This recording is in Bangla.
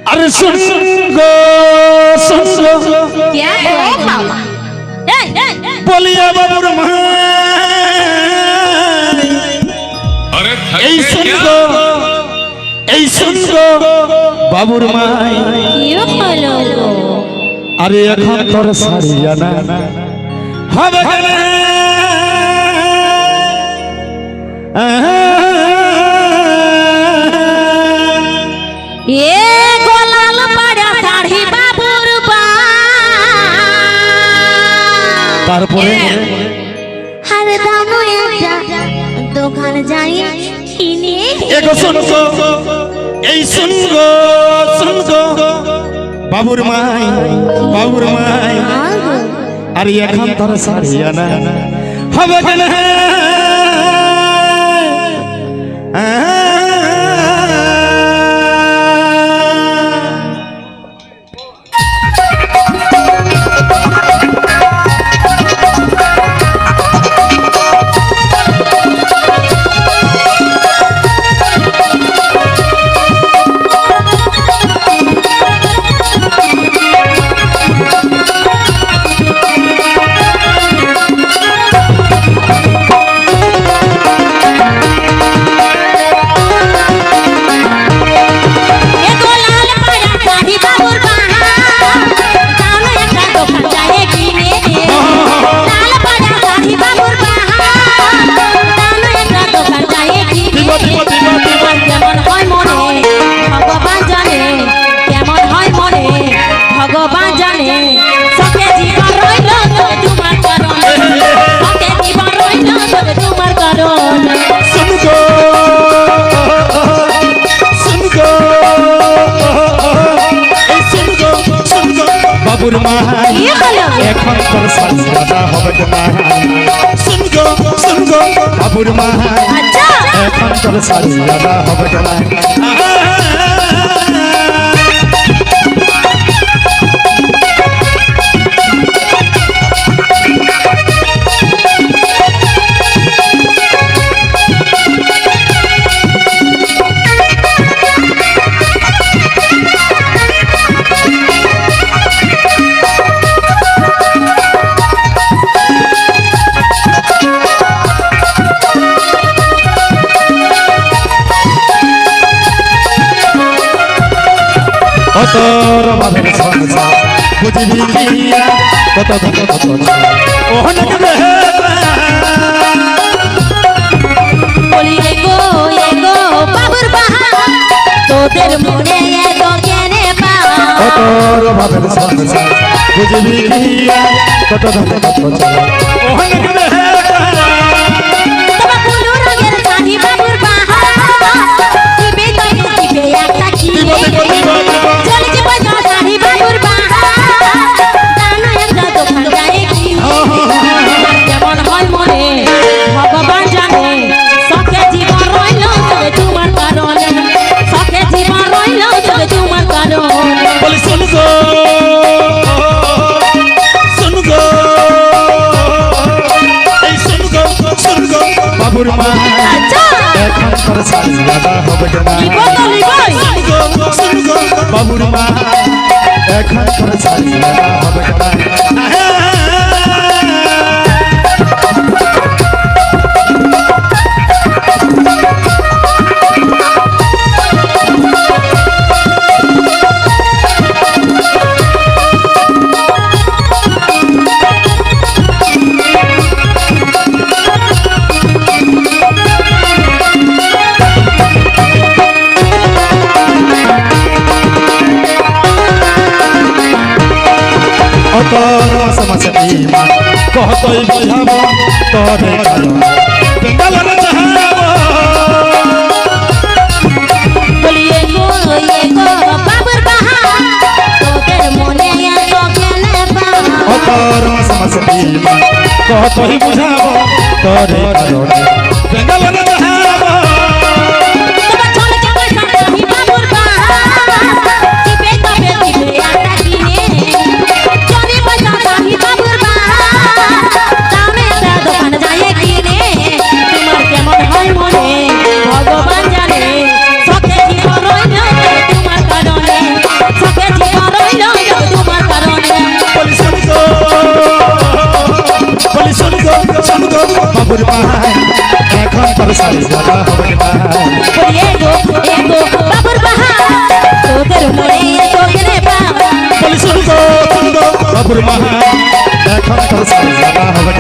अरे सुन गो क्या है बाबा बोलिए बाबूर अरे सुन गो बाबूर माई क्यों बोलो अरे এখন তোর সারিয়া না হবে কেন ये गोलाल पड़ा साड़ी बाबूर बा তারপরে हर दामो একটা দোকান যাই কিনে এগো শুন গো বাবুর মাই আরে এখন তোর সারিয়া না হবে কেন ভগবান জানে সকে জীবন রইল তোমার কারণ সকে জীবন রইল তোমার কারণ শুন গো বাবুর মাই এখন তোর সারিয়া হবে না শুন গো বাবুর মাই আচ্ছা এখন তোর সারিয়া হবে না তোর মাঝে সংসার বুঝবি কিয়া কত ওহনক বলি গো বাবুর বাহা তোদের মনে এত কেনে পা তোর মাঝে সংসার বুঝবি কিয়া কত ওহনক তোমা কুলু রঙের শাড়ি বাবুর বাহা দিবে তাই দিবে একটা কিনে চলে যে পয়সা শাড়ি বাবুর বাহা জানো একটা দোকান যায় কিনে কেমন হয় মনে ভগবান জানে সকে জীবন রইল তবে তোমার কারণ সকে জীবন রইল তবে তোমার কারণ বলি শুন গো বাবুর মা আচ্ছা এখন তোর সারিয়া হবে না বাবুর মা এখন তোর সারিয়া হবে না তোর মাসে কতই বুঝাব তোরে বেঙ্গালোরে চাহাব বলিয়ে গো বাবুর বাহা তোদের মনে এত কেনে পা তোর মাসে কতই বুঝাব তোরে বেঙ্গালোরে চাহাব তোমার চলে যে পয়সা শাড়ি বাবুর বাহা দিবে তবে দিবে একটা কিনে চলে পয়সা শাড়ি বাবুর বাহা দামে একটা দোকান যায় কিনে তোমার কেমন হয় মনে ভগবান জানে সকে জীবন রইল তোমার কারণে সারি জানা হবে না বলি এগো বাবুর বাহার তোদের মনে তোদের বাবা বলি শুনতো বাবুর মাহা এখন তোর সারি জানা হবে